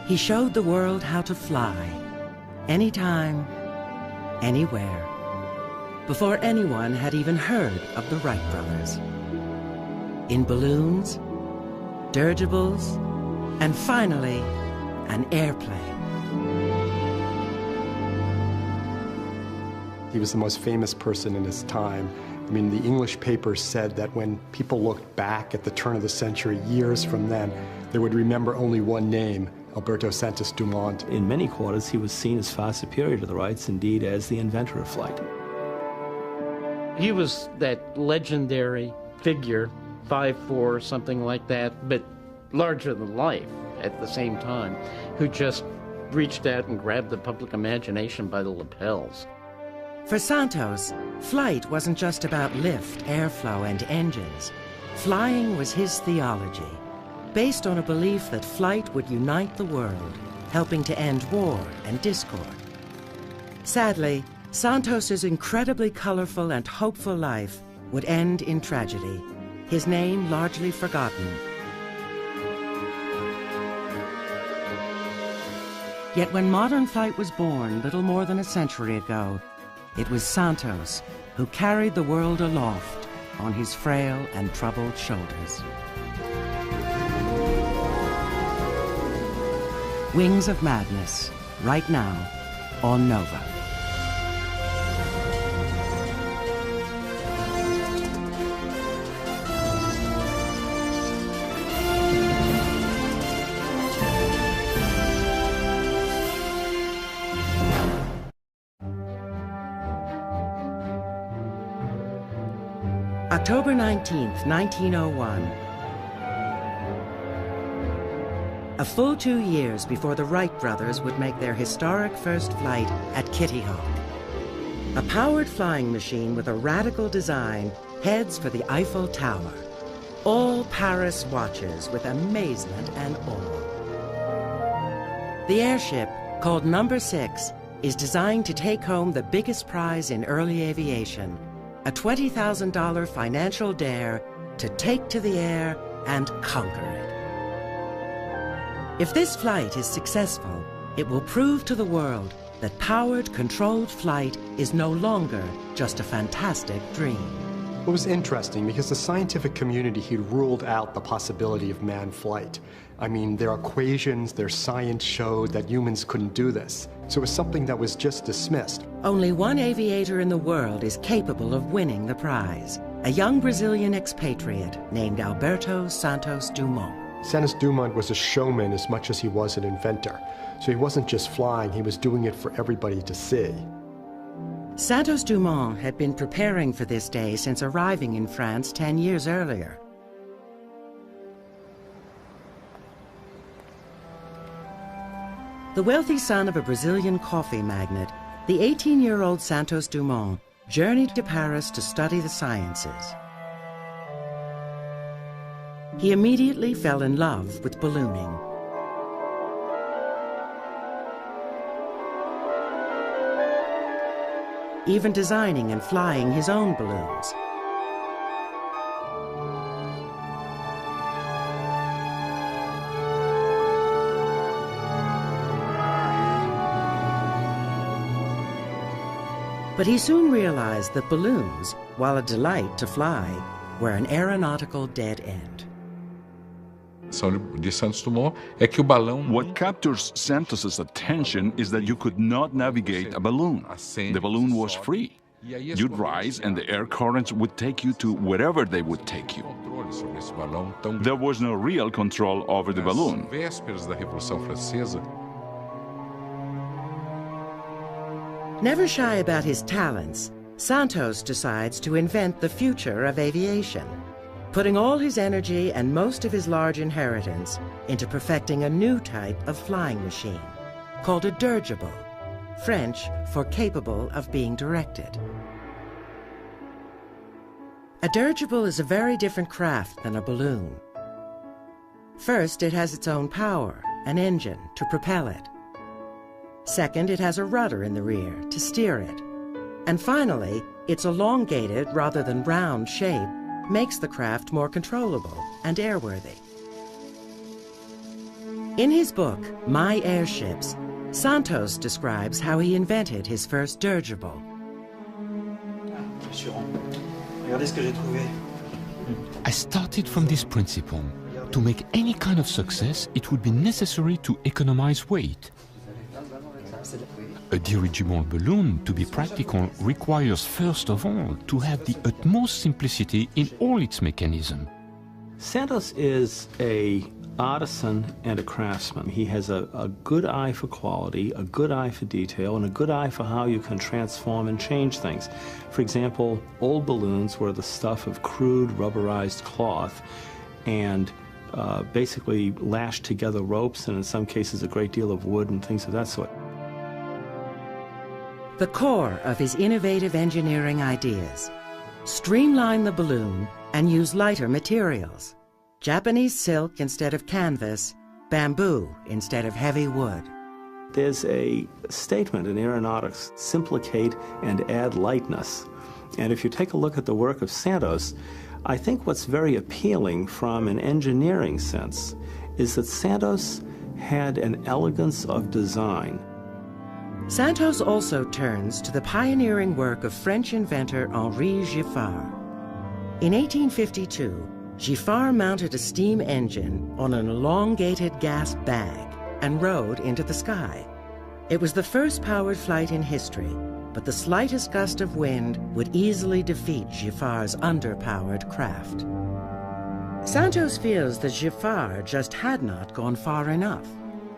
he showed the world how to fly, anytime, anywhere, before anyone had even heard of the Wright brothers. In balloons, dirigibles, and finally, an airplane. He was the most famous person in his time. I mean, the English papers said that when people looked back at the turn of the century, years from then, they would remember only one name, Alberto Santos Dumont. In many quarters, he was seen as far superior to the Wrights, indeed as the inventor of flight. He was that legendary figure, 5'4", something like that, but larger than life at the same time, who just reached out and grabbed the public imagination by the lapels. For Santos, flight wasn't just about lift, airflow, and engines. Flying was his theology, based on a belief that flight would unite the world, helping to end war and discord. Sadly, Santos's incredibly colorful and hopeful life would end in tragedy, his name largely forgotten. Yet when modern flight was born little more than a century ago, it was Santos who carried the world aloft on his frail and troubled shoulders. Wings of Madness, right now on Nova. October 19th, 1901. A full 2 years before the Wright brothers would make their historic first flight at Kitty Hawk. A powered flying machine with a radical design heads for the Eiffel Tower. All Paris watches with amazement and awe. The airship, called Number 6, is designed to take home the biggest prize in early aviation, a $20,000 financial dare to take to the air and conquer it. If this flight is successful, it will prove to the world that powered, controlled flight is no longer just a fantastic dream. It was interesting because the scientific community had ruled out the possibility of manned flight. I mean, their equations, their science showed that humans couldn't do this. So it was something that was just dismissed. Only one aviator in the world is capable of winning the prize, a young Brazilian expatriate named Alberto Santos Dumont. Santos Dumont was a showman as much as he was an inventor. So he wasn't just flying, he was doing it for everybody to see. Santos Dumont had been preparing for this day since arriving in France 10 years earlier. The wealthy son of a Brazilian coffee magnate, the 18-year-old Santos Dumont journeyed to Paris to study the sciences. He immediately fell in love with ballooning. Even designing and flying his own balloons. But he soon realized that balloons, while a delight to fly, were an aeronautical dead end. What captures Santos's attention is that you could not navigate a balloon. The balloon was free. You'd rise and the air currents would take you to wherever they would take you. There was no real control over the balloon. Never shy about his talents, Santos decides to invent the future of aviation, putting all his energy and most of his large inheritance into perfecting a new type of flying machine, called a dirigible, French for capable of being directed. A dirigible is a very different craft than a balloon. First, it has its own power, an engine, to propel it. Second, it has a rudder in the rear to steer it. And finally, its elongated rather than round shape makes the craft more controllable and airworthy. In his book, My Airships, Santos describes how he invented his first dirigible. I started from this principle. To make any kind of success, it would be necessary to economize weight. A dirigible balloon, to be practical, requires first of all to have the utmost simplicity in all its mechanism. Santos is an artisan and a craftsman. He has a good eye for quality, a good eye for detail, and a good eye for how you can transform and change things. For example, old balloons were the stuff of crude rubberized cloth and basically lashed together ropes, and in some cases a great deal of wood and things of that sort. The core of his innovative engineering ideas: streamline the balloon and use lighter materials. Japanese silk instead of canvas, bamboo instead of heavy wood. There's a statement in aeronautics, simplicate and add lightness. And if you take a look at the work of Santos, I think what's very appealing from an engineering sense is that Santos had an elegance of design. Santos also turns to the pioneering work of French inventor Henri Giffard. In 1852, Giffard mounted a steam engine on an elongated gas bag and rode into the sky. It was the first powered flight in history, but the slightest gust of wind would easily defeat Giffard's underpowered craft. Santos feels that Giffard just had not gone far enough.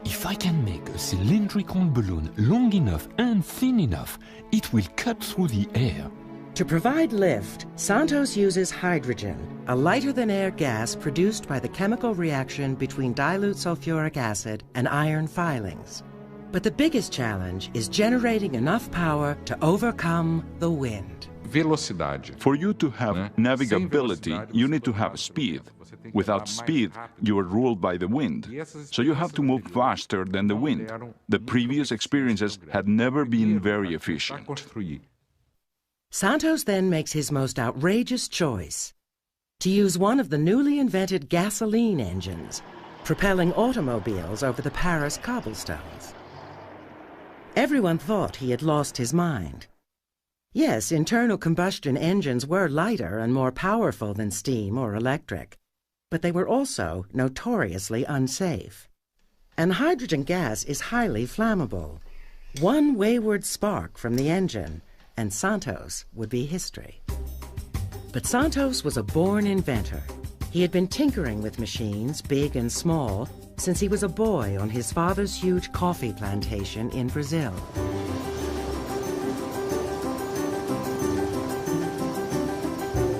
If I can make a cylindrical balloon long enough and thin enough, it will cut through the air. To provide lift, Santos uses hydrogen, a lighter-than-air gas produced by the chemical reaction between dilute sulfuric acid and iron filings. But the biggest challenge is generating enough power to overcome the wind. For you to have navigability, you need to have speed. Without speed, you are ruled by the wind. So you have to move faster than the wind. The previous experiences had never been very efficient. Santos then makes his most outrageous choice: to use one of the newly invented gasoline engines, propelling automobiles over the Paris cobblestones. Everyone thought he had lost his mind. Yes, internal combustion engines were lighter and more powerful than steam or electric, but they were also notoriously unsafe. And hydrogen gas is highly flammable. One wayward spark from the engine, and Santos would be history. But Santos was a born inventor. He had been tinkering with machines, big and small, since he was a boy on his father's huge coffee plantation in Brazil.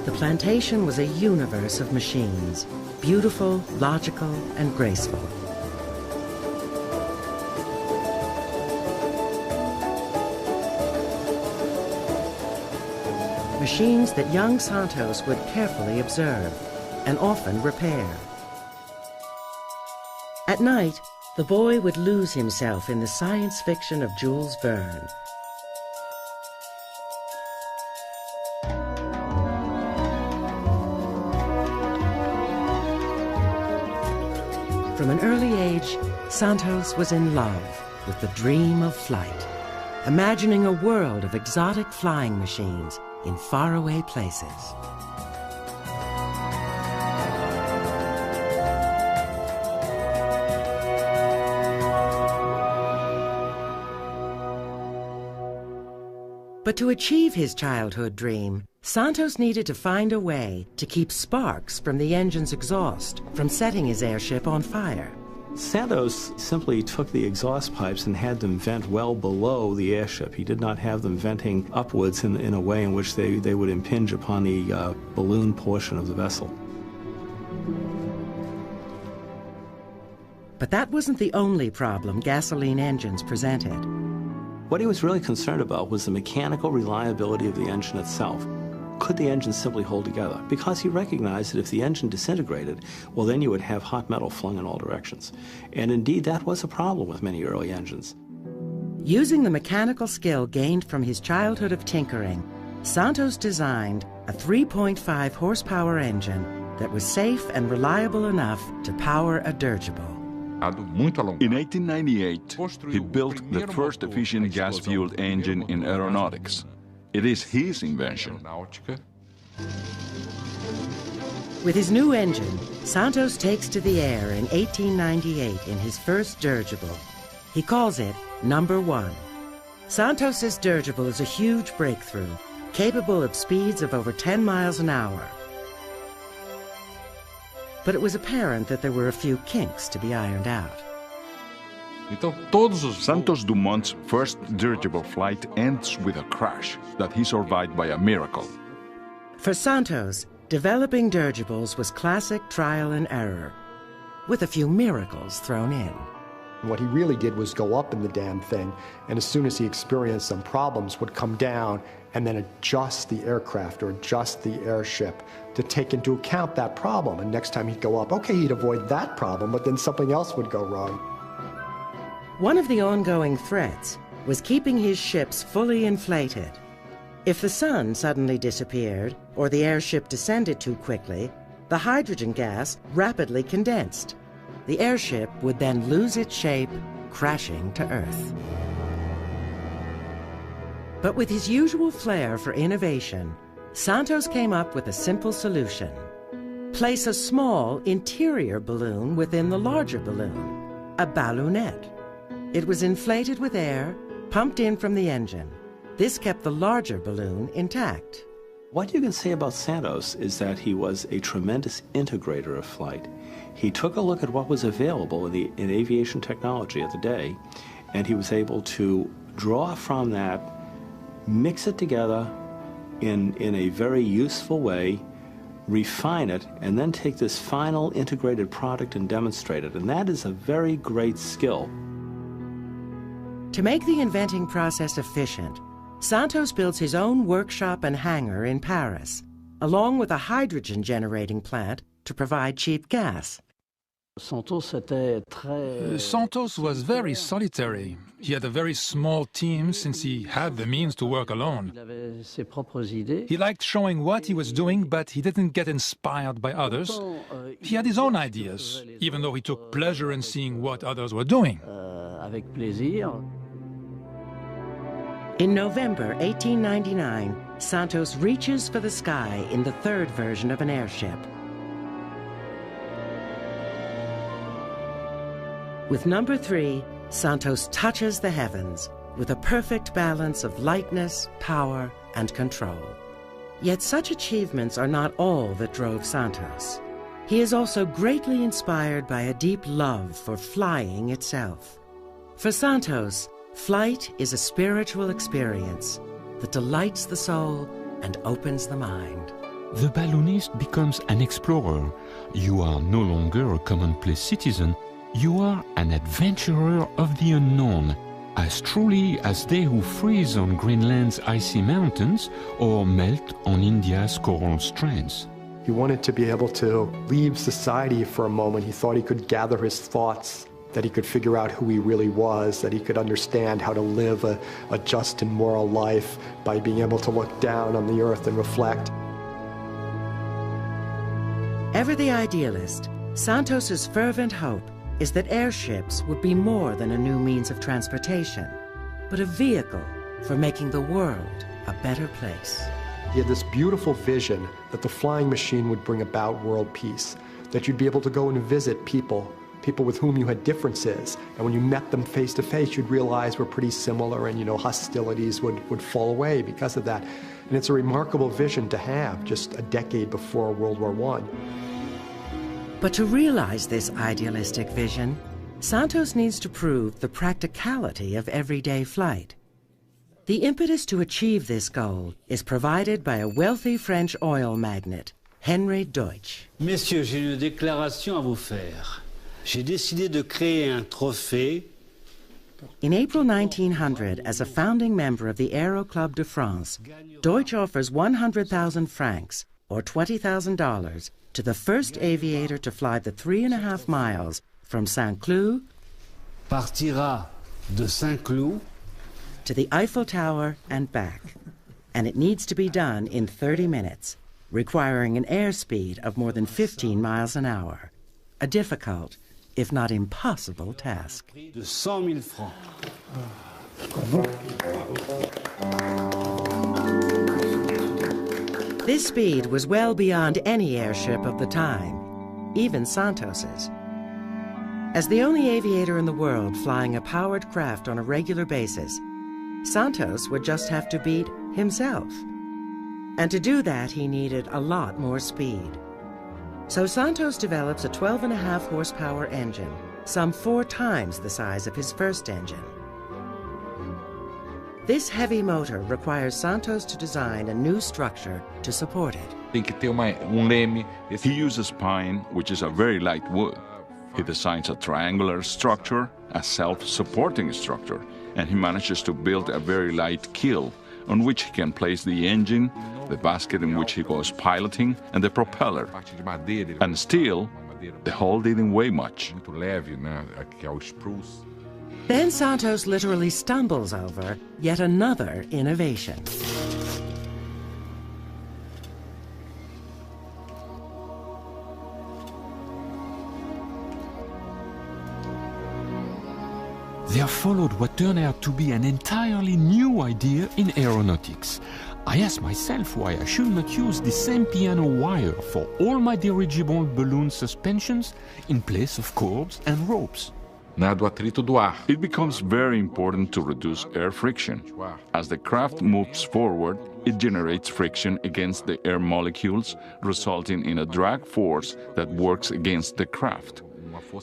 The plantation was a universe of machines, beautiful, logical, and graceful. Machines that young Santos would carefully observe and often repair. At night, the boy would lose himself in the science fiction of Jules Verne. From an early age, Santos was in love with the dream of flight, imagining a world of exotic flying machines in faraway places. But to achieve his childhood dream, Santos needed to find a way to keep sparks from the engine's exhaust from setting his airship on fire. Santos simply took the exhaust pipes and had them vent well below the airship. He did not have them venting upwards in a way in which they would impinge upon the balloon portion of the vessel. But that wasn't the only problem gasoline engines presented. What he was really concerned about was the mechanical reliability of the engine itself. Could the engine simply hold together? Because he recognized that if the engine disintegrated, well, then you would have hot metal flung in all directions. And indeed, that was a problem with many early engines. Using the mechanical skill gained from his childhood of tinkering, Santos designed a 3.5 horsepower engine that was safe and reliable enough to power a dirigible. In 1898, he built the first efficient gas-fueled engine in aeronautics. It is his invention. With his new engine, Santos takes to the air in 1898 in his first dirigible. He calls it Number 1. Santos's dirigible is a huge breakthrough, capable of speeds of over 10 miles an hour. But it was apparent that there were a few kinks to be ironed out. Santos Dumont's first dirigible flight ends with a crash that he survived by a miracle. For Santos, developing dirigibles was classic trial and error, with a few miracles thrown in. What he really did was go up in the damn thing, and as soon as he experienced some problems, would come down and then adjust the aircraft or adjust the airship to take into account that problem. And next time he'd go up, okay, he'd avoid that problem, but then something else would go wrong. One of the ongoing threats was keeping his ships fully inflated. If the sun suddenly disappeared or the airship descended too quickly, the hydrogen gas rapidly condensed. The airship would then lose its shape, crashing to Earth. But with his usual flair for innovation, Santos came up with a simple solution. Place a small interior balloon within the larger balloon, a balloonette. It was inflated with air, pumped in from the engine. This kept the larger balloon intact. What you can say about Santos is that he was a tremendous integrator of flight. He took a look at what was available in aviation technology at the day, and he was able to draw from that, mix it together in a very useful way, refine it, and then take this final integrated product and demonstrate it. And that is a very great skill. To make the inventing process efficient, Santos builds his own workshop and hangar in Paris, along with a hydrogen generating plant to provide cheap gas. Santos was very solitary. He had a very small team since he had the means to work alone. He liked showing what he was doing, but he didn't get inspired by others. He had his own ideas, even though he took pleasure in seeing what others were doing. In November 1899, Santos reaches for the sky in the third version of an airship. With number 3, Santos touches the heavens with a perfect balance of lightness, power, and control. Yet such achievements are not all that drove Santos. He is also greatly inspired by a deep love for flying itself. For Santos, flight is a spiritual experience that delights the soul and opens the mind. The balloonist becomes an explorer. You are no longer a commonplace citizen. You are an adventurer of the unknown, as truly as they who freeze on Greenland's icy mountains or melt on India's coral strands. He wanted to be able to leave society for a moment. He thought he could gather his thoughts, that he could figure out who he really was, that he could understand how to live a just and moral life by being able to look down on the earth and reflect. Ever the idealist, Santos's fervent hope is that airships would be more than a new means of transportation, but a vehicle for making the world a better place. He had this beautiful vision that the flying machine would bring about world peace, that you'd be able to go and visit people with whom you had differences, and when you met them face to face, you'd realize we're pretty similar, and hostilities would fall away because of that. And it's a remarkable vision to have just a decade before World War I. But to realize this idealistic vision, Santos needs to prove the practicality of everyday flight. The impetus to achieve this goal is provided by a wealthy French oil magnate, Henry Deutsch. Messieurs, j'ai une déclaration à vous faire. J'ai décidé de créer un trophée. In April 1900, as a founding member of the Aero Club de France, Deutsch offers 100,000 francs, or $20,000, to the first aviator to fly the 3.5 miles from Saint-Cloud partira de Saint-Cloud to the Eiffel Tower and back. And it needs to be done in 30 minutes, requiring an airspeed of more than 15 miles an hour. A difficult if not impossible, task. De 100 000 francs. This speed was well beyond any airship of the time, even Santos's. As the only aviator in the world flying a powered craft on a regular basis, Santos would just have to beat himself. And to do that, he needed a lot more speed. So Santos develops a 12.5 horsepower engine, some 4 times the size of his first engine. This heavy motor requires Santos to design a new structure to support it. He uses pine, which is a very light wood. He designs a triangular structure, a self-supporting structure, and he manages to build a very light keel on which he can place the engine, the basket in which he goes piloting, and the propeller. And still, the hull didn't weigh much. Then Santos literally stumbles over yet another innovation. There followed what turned out to be an entirely new idea in aeronautics. I asked myself why I should not use the same piano wire for all my dirigible balloon suspensions in place of cords and ropes. It becomes very important to reduce air friction. As the craft moves forward, it generates friction against the air molecules, resulting in a drag force that works against the craft.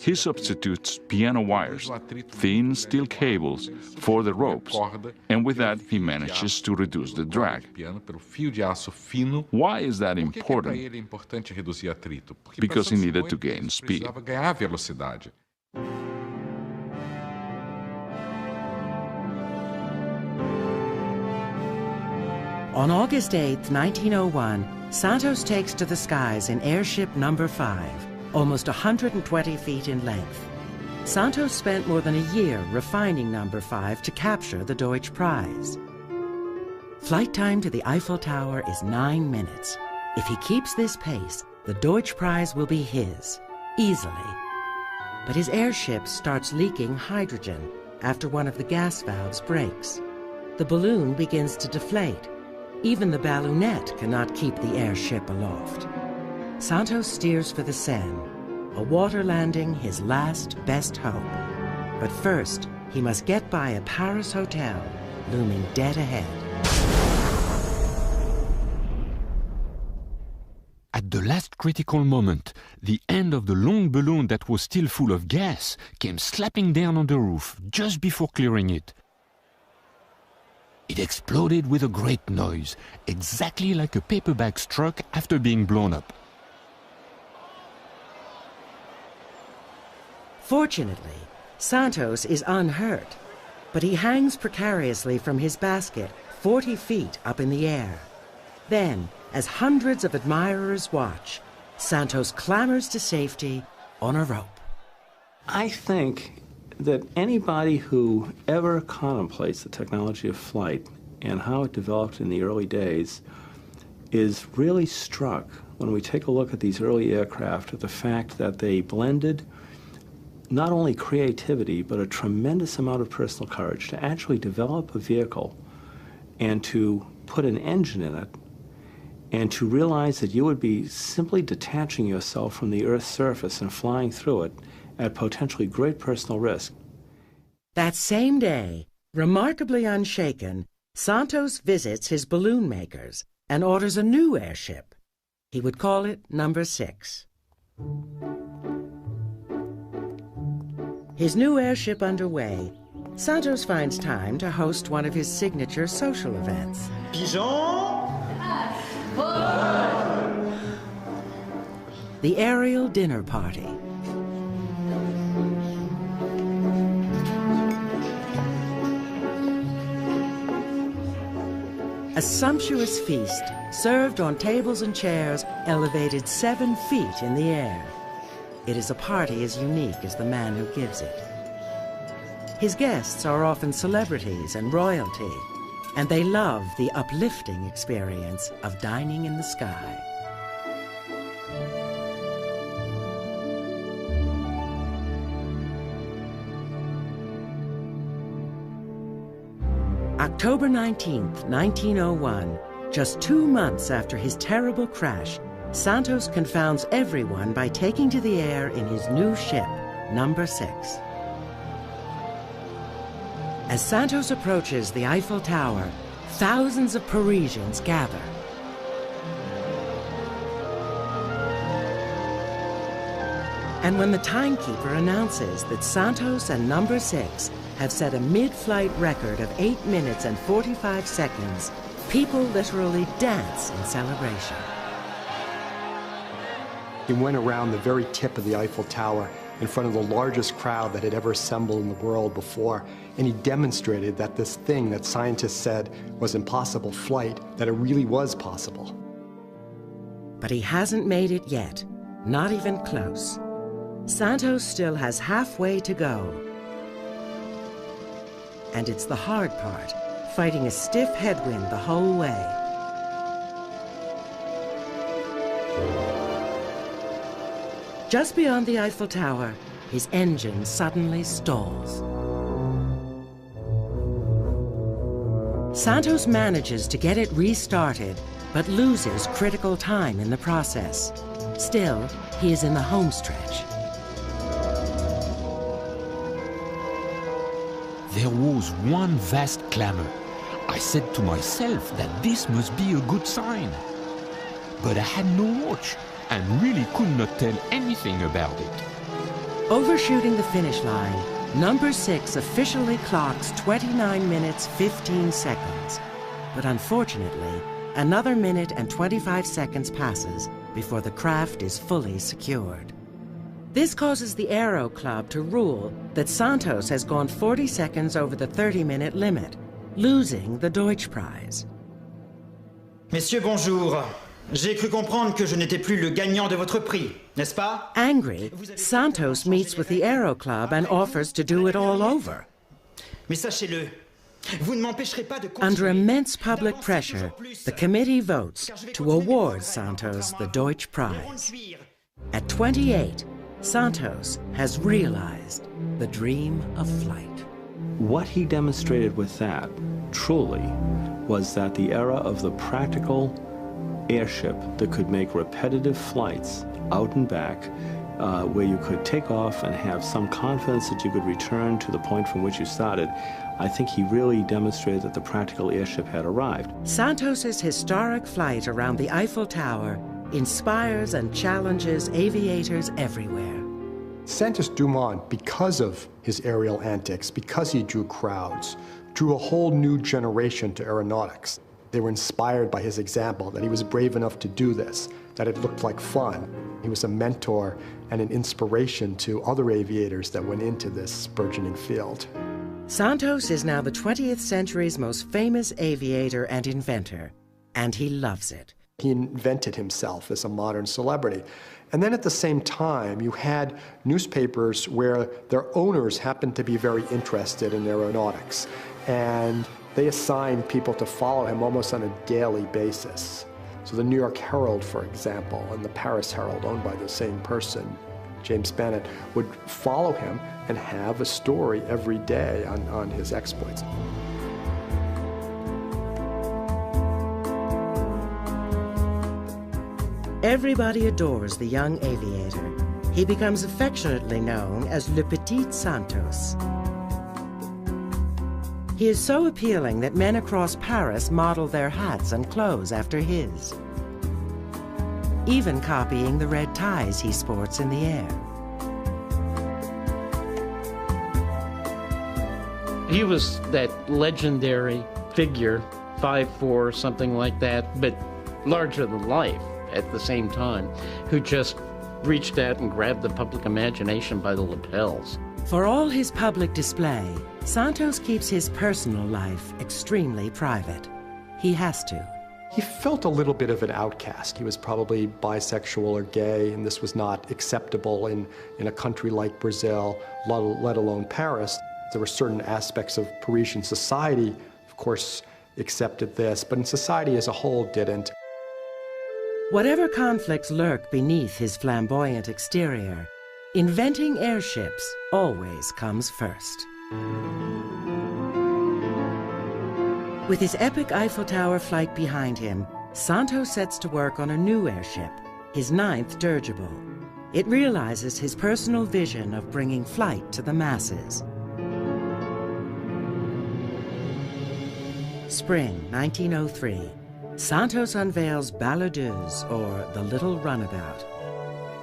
He substitutes piano wires, thin steel cables, for the ropes, and with that he manages to reduce the drag. Why is that important? Because he needed to gain speed. On August 8, 1901, Santos takes to the skies in airship number 5, almost 120 feet in length. Santos spent more than a year refining number 5 to capture the Deutsch prize. Flight time to the Eiffel Tower is 9 minutes. If he keeps this pace, the Deutsch prize will be his, easily. But his airship starts leaking hydrogen after one of the gas valves breaks. The balloon begins to deflate. Even the balloonette cannot keep the airship aloft. Santos steers for the Seine, a water landing his last best hope. But first, he must get by a Paris hotel looming dead ahead. At the last critical moment, the end of the long balloon that was still full of gas came slapping down on the roof just before clearing it. It exploded with a great noise, exactly like a paper bag struck after being blown up. Fortunately, Santos is unhurt, but he hangs precariously from his basket 40 feet up in the air. Then, as hundreds of admirers watch, Santos clambers to safety on a rope. I think that anybody who ever contemplates the technology of flight and how it developed in the early days is really struck when we take a look at these early aircraft at the fact that they blended not only creativity but a tremendous amount of personal courage to actually develop a vehicle and to put an engine in it and to realize that you would be simply detaching yourself from the Earth's surface and flying through it at potentially great personal risk. That same day, remarkably unshaken, Santos visits his balloon makers and orders a new airship. He would call it number 6. His new airship underway, Santos finds time to host one of his signature social events. The aerial dinner party. A sumptuous feast served on tables and chairs elevated 7 feet in the air. It is a party as unique as the man who gives it. His guests are often celebrities and royalty, and they love the uplifting experience of dining in the sky. October 19th, 1901, just 2 months after his terrible crash, Santos confounds everyone by taking to the air in his new ship, Number 6. As Santos approaches the Eiffel Tower, thousands of Parisians gather. And when the timekeeper announces that Santos and Number 6 have set a mid-flight record of 8 minutes and 45 seconds, people literally dance in celebration. He went around the very tip of the Eiffel Tower in front of the largest crowd that had ever assembled in the world before, and he demonstrated that this thing that scientists said was impossible flight, that it really was possible. But he hasn't made it yet, not even close. Santos still has halfway to go. And it's the hard part, fighting a stiff headwind the whole way. Just beyond the Eiffel Tower, his engine suddenly stalls. Santos manages to get it restarted, but loses critical time in the process. Still, he is in the home stretch. There was one vast clamor. I said to myself that this must be a good sign. But I had no watch and really could not tell anything about it. Overshooting the finish line, Number 6 officially clocks 29 minutes 15 seconds. But unfortunately, another minute and 25 seconds passes before the craft is fully secured. This causes the Aero Club to rule that Santos has gone 40 seconds over the 30-minute limit, losing the Deutsch Prize. Messieurs, bonjour. J'ai cru comprendre que je n'étais plus le gagnant de votre prix, n'est-ce pas? Angry, Santos meets with the Aero Club and offers to do it all over. Mais sachez-le, vous ne m'empêcherez pas de continuer. Under immense public pressure, the committee votes to award Santos the Deutsch Prize. At 28, Santos has realized the dream of flight. What he demonstrated with that, truly, was that the era of the practical airship that could make repetitive flights out and back, where you could take off and have some confidence that you could return to the point from which you started, I think he really demonstrated that the practical airship had arrived. Santos's historic flight around the Eiffel Tower inspires and challenges aviators everywhere. Santos Dumont, because of his aerial antics, because he drew crowds, drew a whole new generation to aeronautics. They were inspired by his example, that he was brave enough to do this, that it looked like fun. He was a mentor and an inspiration to other aviators that went into this burgeoning field. Santos is now the 20th century's most famous aviator and inventor, and he loves it. He invented himself as a modern celebrity. And then at the same time, you had newspapers where their owners happened to be very interested in aeronautics, and they assigned people to follow him almost on a daily basis. So the New York Herald, for example, and the Paris Herald, owned by the same person, James Bennett, would follow him and have a story every day on his exploits. Everybody adores the young aviator. He becomes affectionately known as Le Petit Santos. He is so appealing that men across Paris model their hats and clothes after his, even copying the red ties he sports in the air. He was that legendary figure, 5'4", something like that, but larger than life at the same time, who just reached out and grabbed the public imagination by the lapels. For all his public display, Santos keeps his personal life extremely private. He has to. He felt a little bit of an outcast. He was probably bisexual or gay, and this was not acceptable in a country like Brazil, let alone Paris. There were certain aspects of Parisian society, of course, accepted this, but in society as a whole didn't. Whatever conflicts lurk beneath his flamboyant exterior, inventing airships always comes first. With his epic Eiffel Tower flight behind him, Santos sets to work on a new airship, his 9th dirigible. It realizes his personal vision of bringing flight to the masses. Spring 1903. Santos unveils Balladeuse, or the Little Runabout.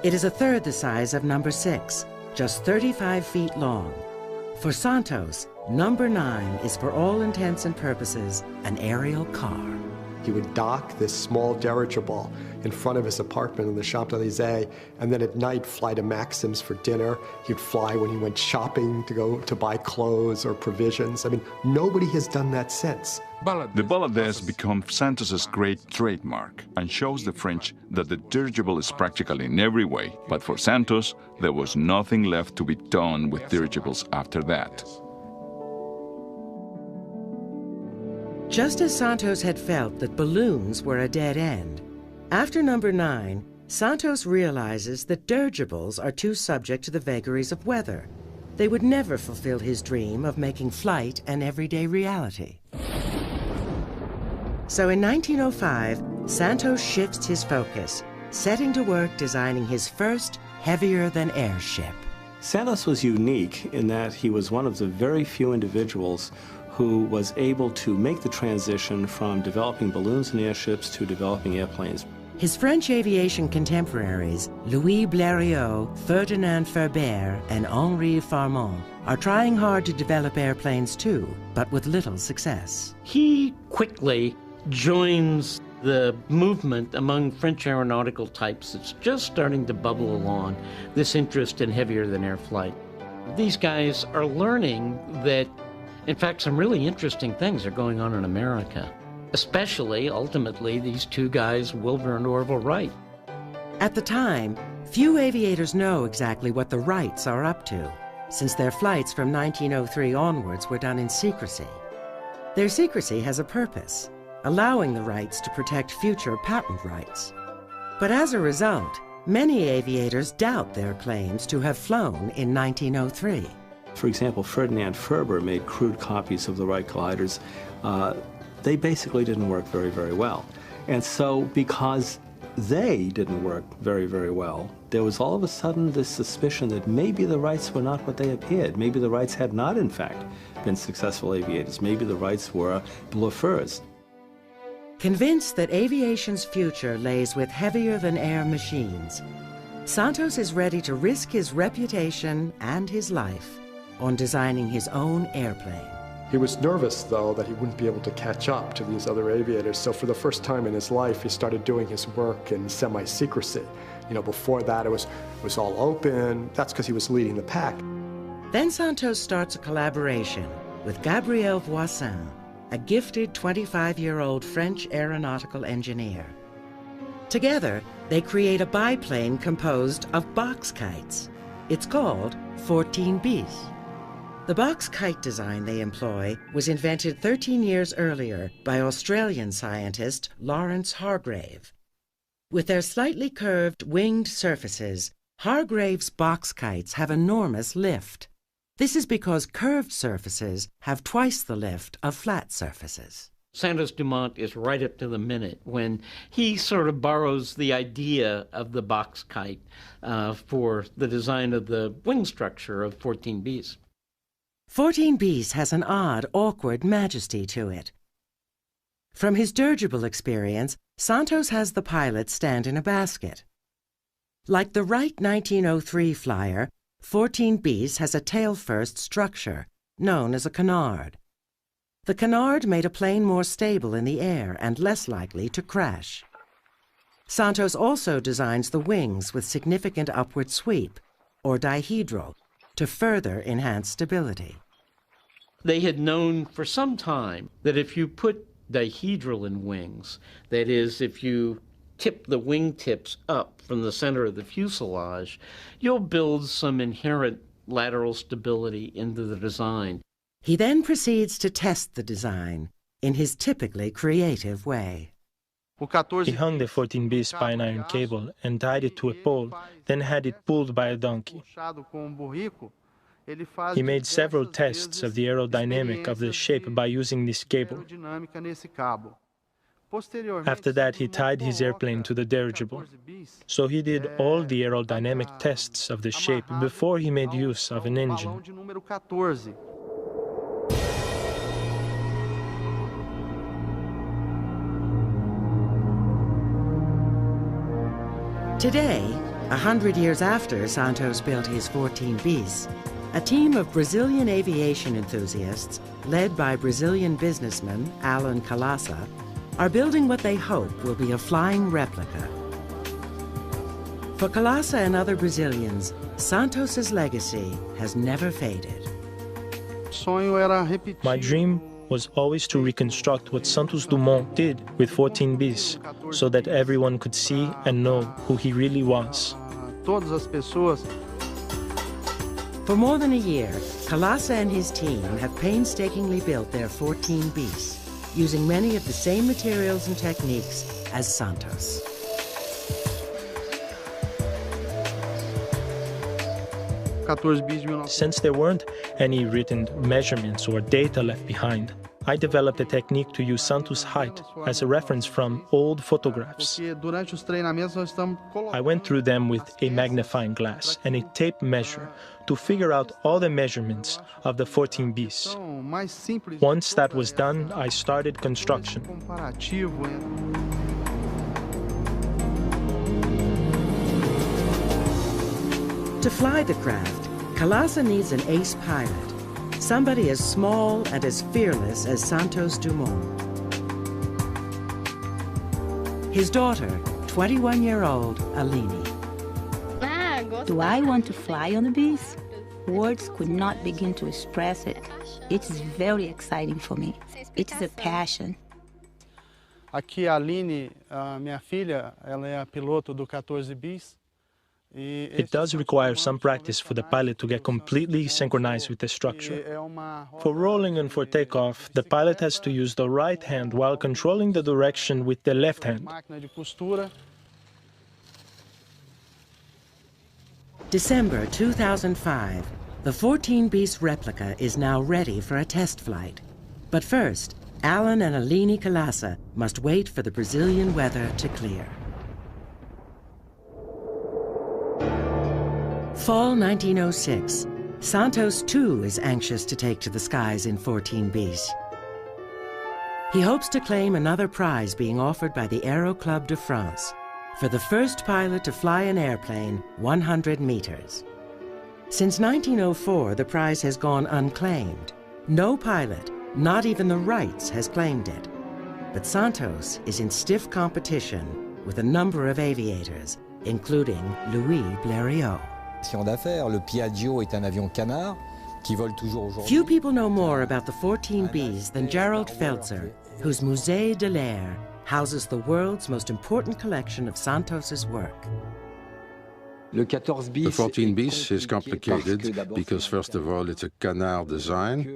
It is a third the size of number 6, just 35 feet long. For Santos, number 9 is for all intents and purposes an aerial car. He would dock this small dirigible in front of his apartment in the Champs-Élysées, and then at night fly to Maxim's for dinner. He'd fly when he went shopping to go to buy clothes or provisions. I mean, nobody has done that since. The Balladeuse becomes Santos's great trademark and shows the French that the dirigible is practical in every way. But for Santos, there was nothing left to be done with dirigibles after that. Just as Santos had felt that balloons were a dead end, after number 9, Santos realizes that dirigibles are too subject to the vagaries of weather. They would never fulfill his dream of making flight an everyday reality. So in 1905, Santos shifts his focus, setting to work designing his first heavier-than-air ship. Santos was unique in that he was one of the very few individuals who was able to make the transition from developing balloons and airships to developing airplanes. His French aviation contemporaries, Louis Blériot, Ferdinand Ferbert, and Henri Farman, are trying hard to develop airplanes too, but with little success. He quickly joins the movement among French aeronautical types that's just starting to bubble along, this interest in heavier-than-air flight. These guys are learning that, in fact, some really interesting things are going on in America. Especially, ultimately, these two guys, Wilbur and Orville Wright. At the time, few aviators know exactly what the Wrights are up to, since their flights from 1903 onwards were done in secrecy. Their secrecy has a purpose, allowing the Wrights to protect future patent rights. But as a result, many aviators doubt their claims to have flown in 1903. For example, Ferdinand Ferber made crude copies of the Wright gliders. They basically didn't work very, very well. And so because they didn't work very, very well, there was all of a sudden this suspicion that maybe the Wrights were not what they appeared. Maybe the Wrights had not, in fact, been successful aviators. Maybe the Wrights were bluffers. Convinced that aviation's future lays with heavier-than-air machines, Santos is ready to risk his reputation and his life on designing his own airplane. He was nervous, though, that he wouldn't be able to catch up to these other aviators, so for the first time in his life, he started doing his work in semi-secrecy. You know, before that, it was all open. That's because he was leading the pack. Then Santos starts a collaboration with Gabriel Voisin, a gifted 25-year-old French aeronautical engineer. Together, they create a biplane composed of box kites. It's called 14 bis. The box kite design they employ was invented 13 years earlier by Australian scientist Lawrence Hargrave. With their slightly curved winged surfaces, Hargrave's box kites have enormous lift. This is because curved surfaces have twice the lift of flat surfaces. Santos Dumont is right up to the minute when he sort of borrows the idea of the box kite for the design of the wing structure of 14 bis. 14 bis has an odd, awkward majesty to it. From his dirigible experience, Santos has the pilot stand in a basket. Like the Wright 1903 flyer, 14 bis has a tail-first structure, known as a canard. The canard made a plane more stable in the air and less likely to crash. Santos also designs the wings with significant upward sweep, or dihedral, to further enhance stability. They had known for some time that if you put dihedral in wings, that is, if you tip the wing tips up from the center of the fuselage, you'll build some inherent lateral stability into the design. He then proceeds to test the design in his typically creative way. He hung the 14 bis by an iron cable and tied it to a pole, then had it pulled by a donkey. He made several tests of the aerodynamic of the shape by using this cable. After that, he tied his airplane to the dirigible. So he did all the aerodynamic tests of the shape before he made use of an engine. Today, 100 years after Santos built his 14 bis, a team of Brazilian aviation enthusiasts, led by Brazilian businessman Alan Calasa, are building what they hope will be a flying replica. For Calasa and other Brazilians, Santos's legacy has never faded. My dream was always to reconstruct what Santos Dumont did with 14 bis, so that everyone could see and know who he really was. For more than a year, Calasa and his team have painstakingly built their 14 bis, using many of the same materials and techniques as Santos. Since there weren't any written measurements or data left behind, I developed a technique to use Santos' height as a reference from old photographs. I went through them with a magnifying glass and a tape measure to figure out all the measurements of the 14 bis. Once that was done, I started construction. To fly the craft, Calasa needs an ace pilot, somebody as small and as fearless as Santos Dumont. His daughter, 21-year-old Aline. Do I want to fly on the bis? Words could not begin to express it. It is very exciting for me. It is a passion. Aqui a Aline, minha filha, ela é a piloto do 14 bis. It does require some practice for the pilot to get completely synchronized with the structure. For rolling and for takeoff, the pilot has to use the right hand while controlling the direction with the left hand. December 2005, the 14 bis replica is now ready for a test flight. But first, Alan and Aline Calasa must wait for the Brazilian weather to clear. Fall 1906, Santos too is anxious to take to the skies in 14 bis. He hopes to claim another prize being offered by the Aero Club de France for the first pilot to fly an airplane 100 meters. Since 1904, the prize has gone unclaimed. No pilot, not even the Wrights, has claimed it. But Santos is in stiff competition with a number of aviators, including Louis Blériot. Few people know more about the 14 bis than Gerald Feltzer, whose Musée de l'Air houses the world's most important collection of Santos's work. The 14 bis is complicated because, first of all, it's a canard design,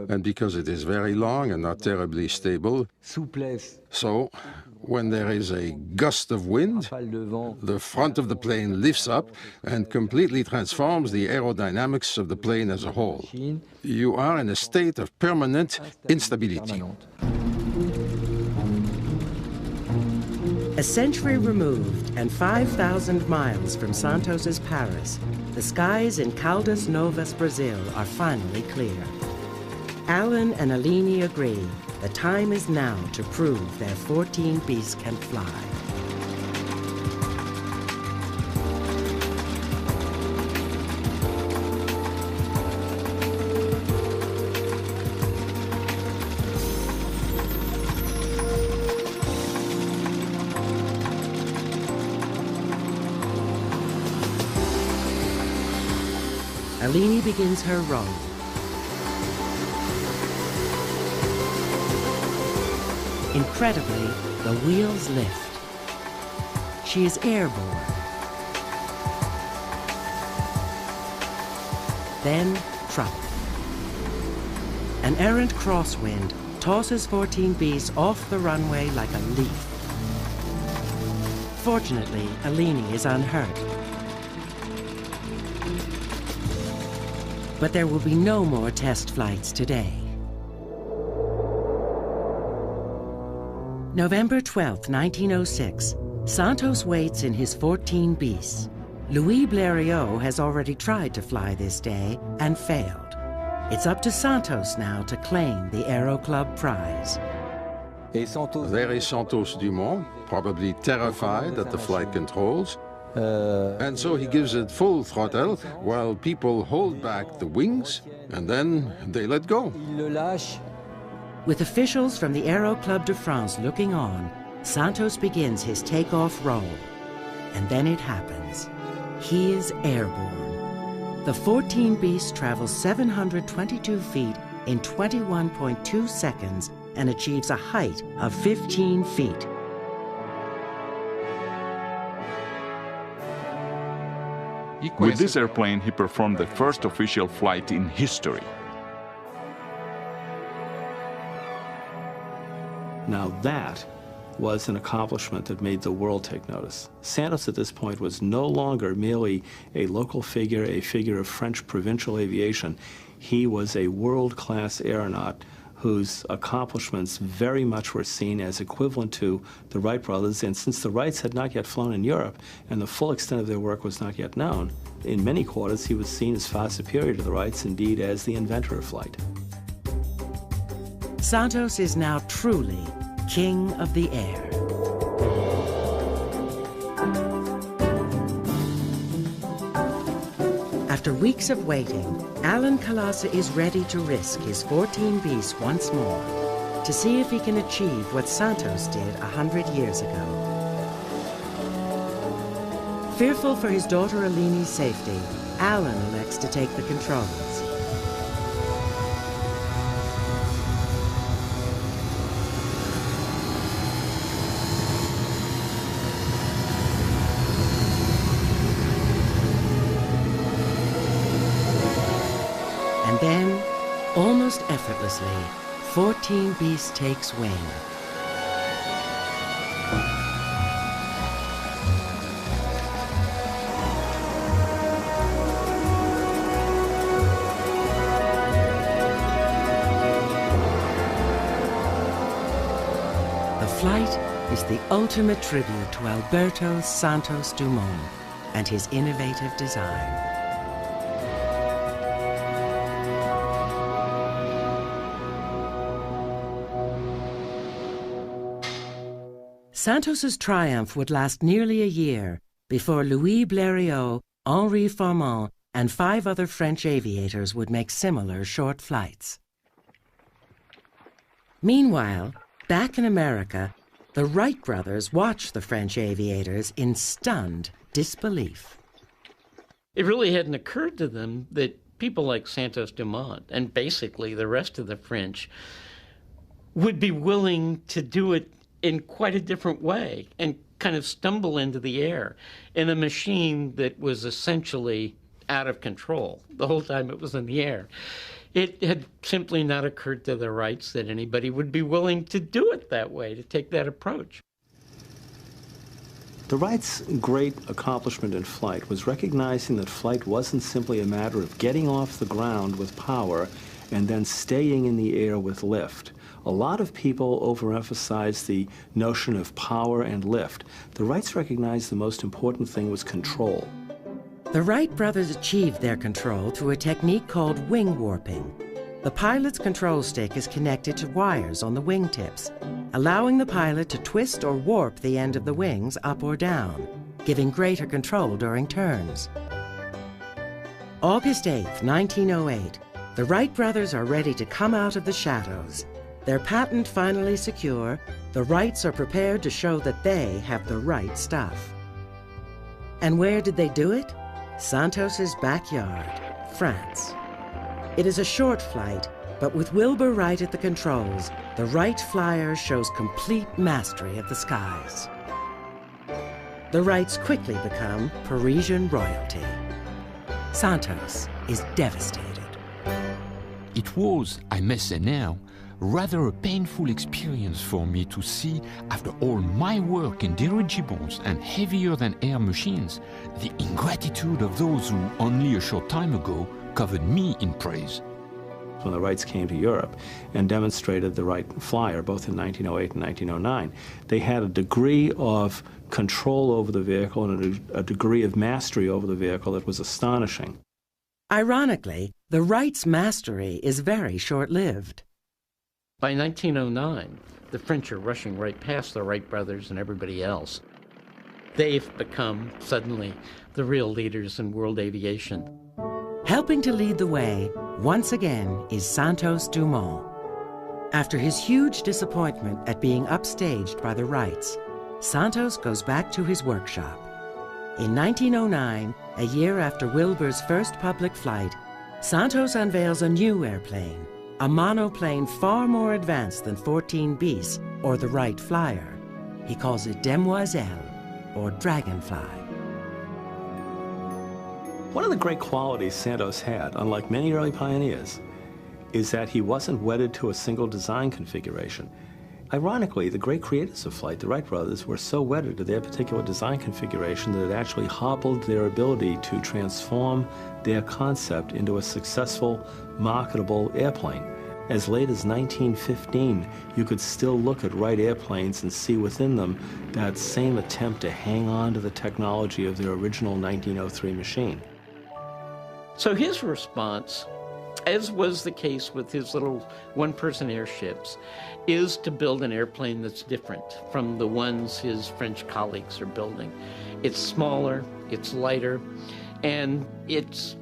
and because it is very long and not terribly stable. So, when there is a gust of wind, the front of the plane lifts up and completely transforms the aerodynamics of the plane as a whole. You are in a state of permanent instability. A century removed and 5,000 miles from Santos's Paris, the skies in Caldas Novas, Brazil are finally clear. Alan and Aline agree the time is now to prove their 14 bis can fly. Aline begins her roll. Incredibly, the wheels lift. She is airborne. Then truck. An errant crosswind tosses 14 bis off the runway like a leaf. Fortunately, Aline is unhurt. But there will be no more test flights today. November 12, 1906, Santos waits in his 14 bis. Louis Blériot has already tried to fly this day and failed. It's up to Santos now to claim the Aero Club prize. There is Santos Dumont, probably terrified at the flight controls. And so he gives it full throttle while people hold back the wings and then they let go. With officials from the Aero Club de France looking on, Santos begins his takeoff roll. And then it happens. He is airborne. The 14 bis travels 722 feet in 21.2 seconds and achieves a height of 15 feet. With this airplane, he performed the first official flight in history. Now that was an accomplishment that made the world take notice. Santos at this point was no longer merely a local figure, a figure of French provincial aviation. He was a world-class aeronaut whose accomplishments very much were seen as equivalent to the Wright brothers, and since the Wrights had not yet flown in Europe and the full extent of their work was not yet known, in many quarters he was seen as far superior to the Wrights, indeed as the inventor of flight. Santos is now truly king of the air. After weeks of waiting, Alan Kalasa is ready to risk his 14 bis once more to see if he can achieve what Santos did 100 years ago. Fearful for his daughter Alini's safety, Alan elects to take the controls. And then, almost effortlessly, 14 bis takes wing. The flight is the ultimate tribute to Alberto Santos Dumont and his innovative design. Santos's triumph would last nearly a year before Louis Blériot, Henri Formant, and 5 other French aviators would make similar short flights. Meanwhile, back in America, the Wright brothers watched the French aviators in stunned disbelief. It really hadn't occurred to them that people like Santos Dumont and basically the rest of the French would be willing to do it in quite a different way and kind of stumble into the air in a machine that was essentially out of control the whole time it was in the air. It had simply not occurred to the Wrights that anybody would be willing to do it that way, to take that approach. The Wrights' great accomplishment in flight was recognizing that flight wasn't simply a matter of getting off the ground with power and then staying in the air with lift. A lot of people overemphasize the notion of power and lift. The Wrights recognized the most important thing was control. The Wright brothers achieved their control through a technique called wing warping. The pilot's control stick is connected to wires on the wingtips, allowing the pilot to twist or warp the end of the wings up or down, giving greater control during turns. August 8, 1908, the Wright brothers are ready to come out of the shadows. Their patent finally secure, the Wrights are prepared to show that they have the right stuff. And where did they do it? Santos's backyard, France. It is a short flight, but with Wilbur Wright at the controls, the Wright flyer shows complete mastery of the skies. The Wrights quickly become Parisian royalty. Santos is devastated. It was, I must say now, rather a painful experience for me to see, after all my work in dirigibles and heavier-than-air machines, the ingratitude of those who, only a short time ago, covered me in praise. When the Wrights came to Europe and demonstrated the Wright Flyer, both in 1908 and 1909, they had a degree of control over the vehicle and a degree of mastery over the vehicle that was astonishing. Ironically, the Wrights' mastery is very short-lived. By 1909, the French are rushing right past the Wright brothers and everybody else. They've become, suddenly, the real leaders in world aviation. Helping to lead the way, once again, is Santos Dumont. After his huge disappointment at being upstaged by the Wrights, Santos goes back to his workshop. In 1909, a year after Wilbur's first public flight, Santos unveils a new airplane, a monoplane far more advanced than 14 bis, or the Wright Flyer. He calls it Demoiselle, or Dragonfly. One of the great qualities Santos had, unlike many early pioneers, is that he wasn't wedded to a single design configuration. Ironically, the great creators of flight, the Wright brothers, were so wedded to their particular design configuration that it actually hobbled their ability to transform their concept into a successful, marketable airplane. As late as 1915, you could still look at Wright airplanes and see within them that same attempt to hang on to the technology of their original 1903 machine. So his response, as was the case with his little one-person airships, is to build an airplane that's different from the ones his French colleagues are building. It's smaller, it's lighter, and it's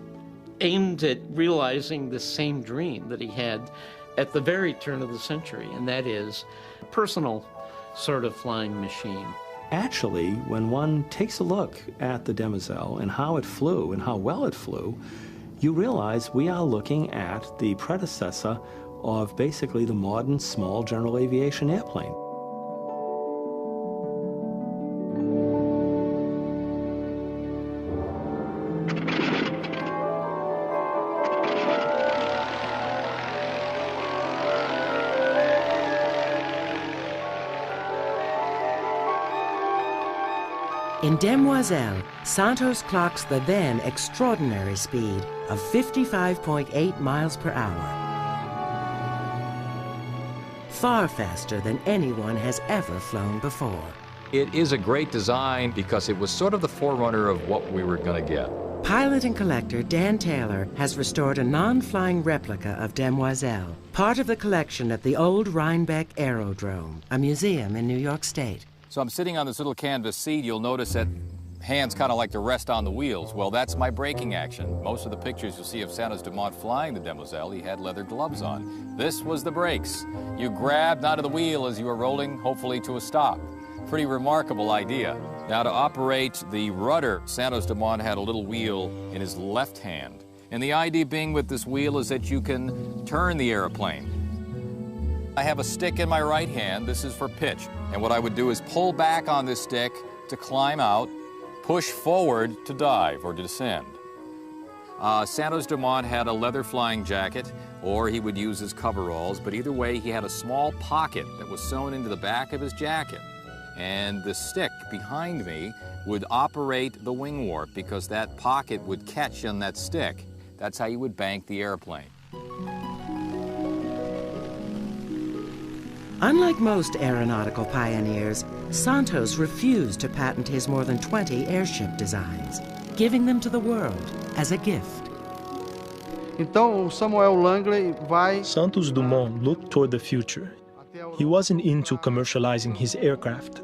aimed at realizing the same dream that he had at the very turn of the century, and that is a personal sort of flying machine. Actually, when one takes a look at the Demoiselle and how it flew and how well it flew, you realize we are looking at the predecessor of basically the modern small general aviation airplane. In Demoiselle, Santos clocks the then extraordinary speed of 55.8 miles per hour. Far faster than anyone has ever flown before. It is a great design because it was sort of the forerunner of what we were going to get. Pilot and collector Dan Taylor has restored a non-flying replica of Demoiselle, part of the collection at the old Rhinebeck Aerodrome, a museum in New York State. So I'm sitting on this little canvas seat. You'll notice that hands kind of like to rest on the wheels. Well, that's my braking action. Most of the pictures you'll see of Santos Dumont flying the Demoiselle, he had leather gloves on. This was the brakes. You grabbed onto the wheel as you were rolling, hopefully to a stop. Pretty remarkable idea. Now, to operate the rudder, Santos Dumont had a little wheel in his left hand. And the idea being with this wheel is that you can turn the airplane. I have a stick in my right hand. This is for pitch. And what I would do is pull back on this stick to climb out, push forward to dive or to descend. Santos Dumont had a leather flying jacket, or he would use his coveralls, but either way, he had a small pocket that was sewn into the back of his jacket. And the stick behind me would operate the wing warp because that pocket would catch on that stick. That's how you would bank the airplane. Unlike most aeronautical pioneers, Santos refused to patent his more than 20 airship designs, giving them to the world as a gift. Santos Dumont looked toward the future. He wasn't into commercializing his aircraft.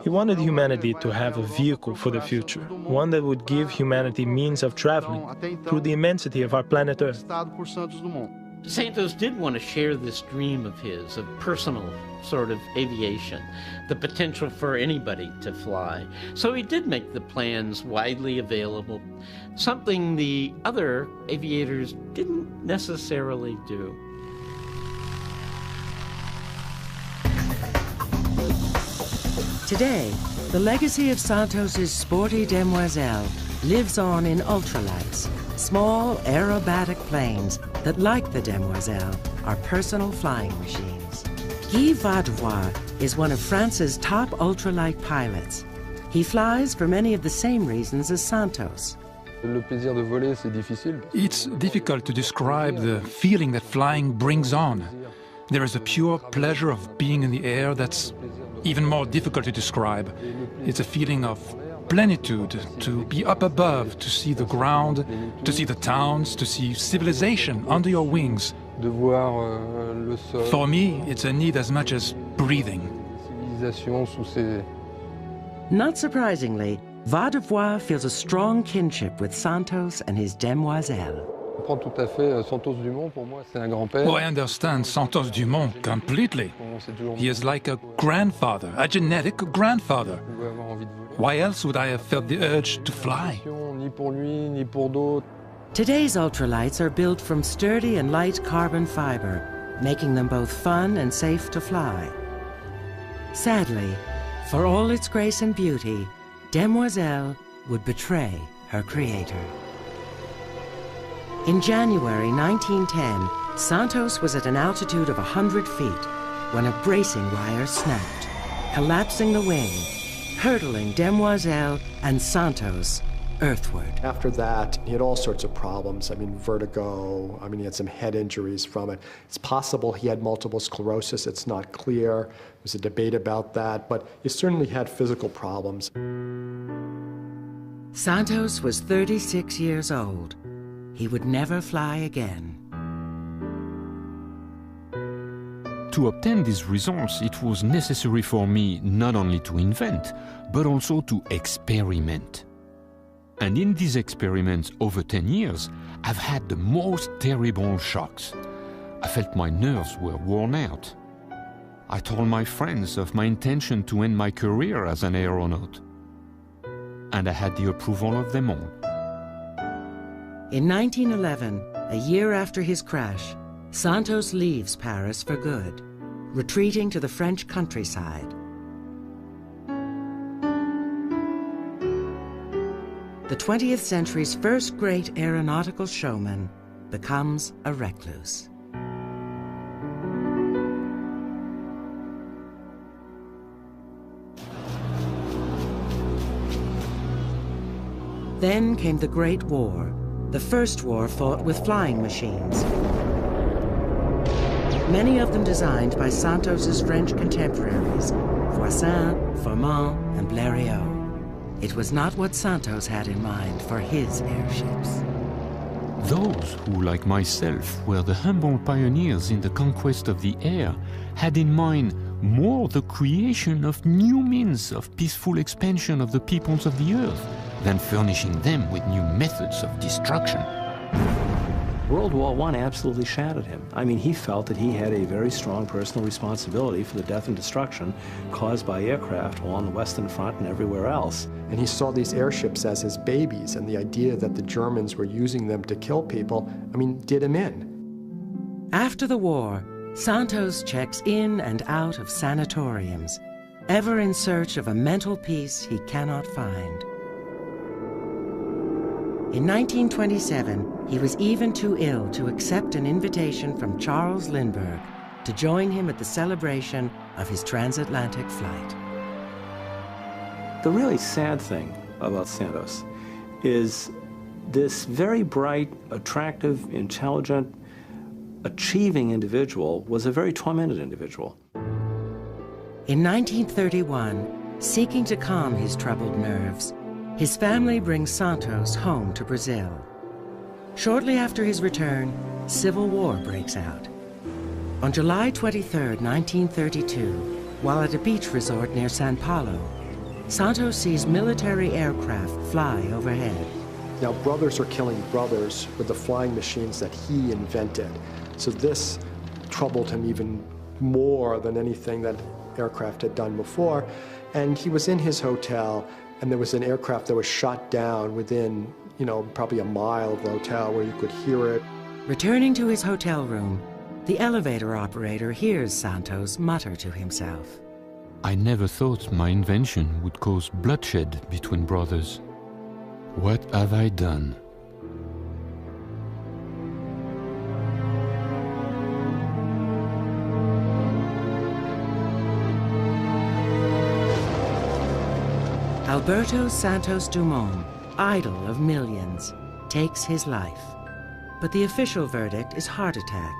He wanted humanity to have a vehicle for the future, one that would give humanity means of traveling through the immensity of our planet Earth. Santos did want to share this dream of his, of personal sort of aviation, the potential for anybody to fly. So he did make the plans widely available, something the other aviators didn't necessarily do. Today, the legacy of Santos's sporty Demoiselle lives on in ultralights, small aerobatic planes that, like the Demoiselle, are personal flying machines. Guy Vaudevois is one of France's top ultralight pilots. He flies for many of the same reasons as Santos. It's difficult to describe the feeling that flying brings on. There is a pure pleasure of being in the air that's even more difficult to describe. It's a feeling of plenitude, to be up above, to see the ground, to see the towns, to see civilization under your wings. For me, it's a need as much as breathing. Not surprisingly, Vaudevois feels a strong kinship with Santos and his demoiselle. Oh, I understand Santos Dumont completely. He is like a grandfather, a genetic grandfather. Why else would I have felt the urge to fly? Today's ultralights are built from sturdy and light carbon fiber, making them both fun and safe to fly. Sadly, for all its grace and beauty, Demoiselle would betray her creator. In January 1910, Santos was at an altitude of 100 feet when a bracing wire snapped, collapsing the wing, hurtling Demoiselle and Santos earthward. After that, he had all sorts of problems. Vertigo. He had some head injuries from it. It's possible he had multiple sclerosis. It's not clear. There's a debate about that, but he certainly had physical problems. Santos was 36 years old. He would never fly again. To obtain these results, it was necessary for me not only to invent, but also to experiment. And in these experiments over 10 years, I've had the most terrible shocks. I felt my nerves were worn out. I told my friends of my intention to end my career as an aeronaut. And I had the approval of them all. In 1911, a year after his crash, Santos leaves Paris for good, retreating to the French countryside. The 20th century's first great aeronautical showman becomes a recluse. Then came the Great War, the first war fought with flying machines. Many of them designed by Santos's French contemporaries, Voisin, Formant, and Blériot. It was not what Santos had in mind for his airships. Those who, like myself, were the humble pioneers in the conquest of the air, had in mind more the creation of new means of peaceful expansion of the peoples of the earth than furnishing them with new methods of destruction. World War I absolutely shattered him. He felt that he had a very strong personal responsibility for the death and destruction caused by aircraft along the Western Front and everywhere else. And he saw these airships as his babies, and the idea that the Germans were using them to kill people, did him in. After the war, Santos checks in and out of sanatoriums, ever in search of a mental peace he cannot find. In 1927, he was even too ill to accept an invitation from Charles Lindbergh to join him at the celebration of his transatlantic flight. The really sad thing about Santos is this very bright, attractive, intelligent, achieving individual was a very tormented individual. In 1931, seeking to calm his troubled nerves, his family brings Santos home to Brazil. Shortly after his return, civil war breaks out. On July 23, 1932, while at a beach resort near São Paulo, Santos sees military aircraft fly overhead. Now, brothers are killing brothers with the flying machines that he invented. So this troubled him even more than anything that aircraft had done before. And he was in his hotel, and there was an aircraft that was shot down within, probably a mile of the hotel where you could hear it. Returning to his hotel room, the elevator operator hears Santos mutter to himself. I never thought my invention would cause bloodshed between brothers. What have I done? Alberto Santos Dumont, idol of millions, takes his life. But the official verdict is heart attack.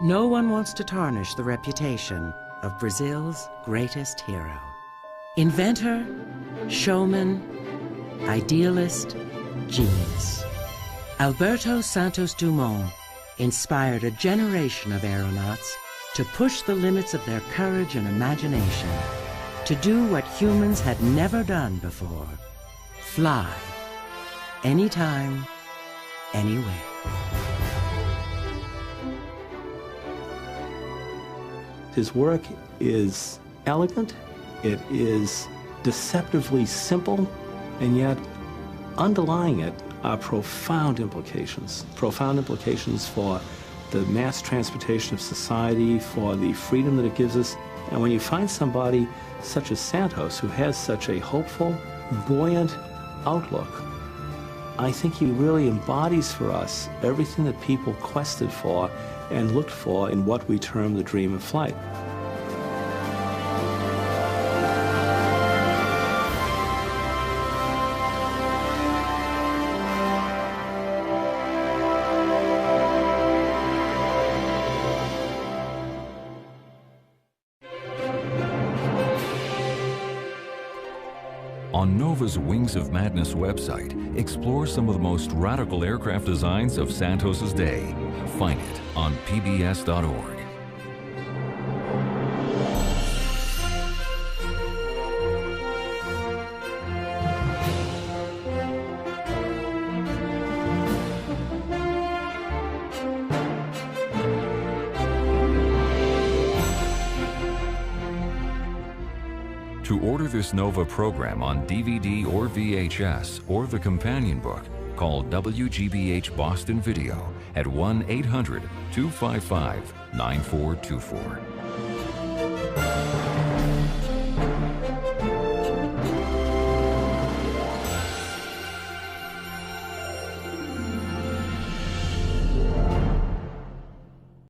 No one wants to tarnish the reputation of Brazil's greatest hero. Inventor, showman, idealist, genius. Alberto Santos Dumont inspired a generation of aeronauts to push the limits of their courage and imagination, to do what humans had never done before: fly, anytime, anywhere. His work is elegant, it is deceptively simple, and yet underlying it are profound implications for the mass transportation of society, for the freedom that it gives us. And when you find somebody such as Santos, who has such a hopeful, buoyant outlook, I think he really embodies for us everything that people quested for and looked for in what we term the dream of flight. On NOVA's Wings of Madness website, explore some of the most radical aircraft designs of Santos's day. Find it on pbs.org. To order this NOVA program on DVD or VHS or the companion book, call WGBH Boston Video at 1-800-255-9424.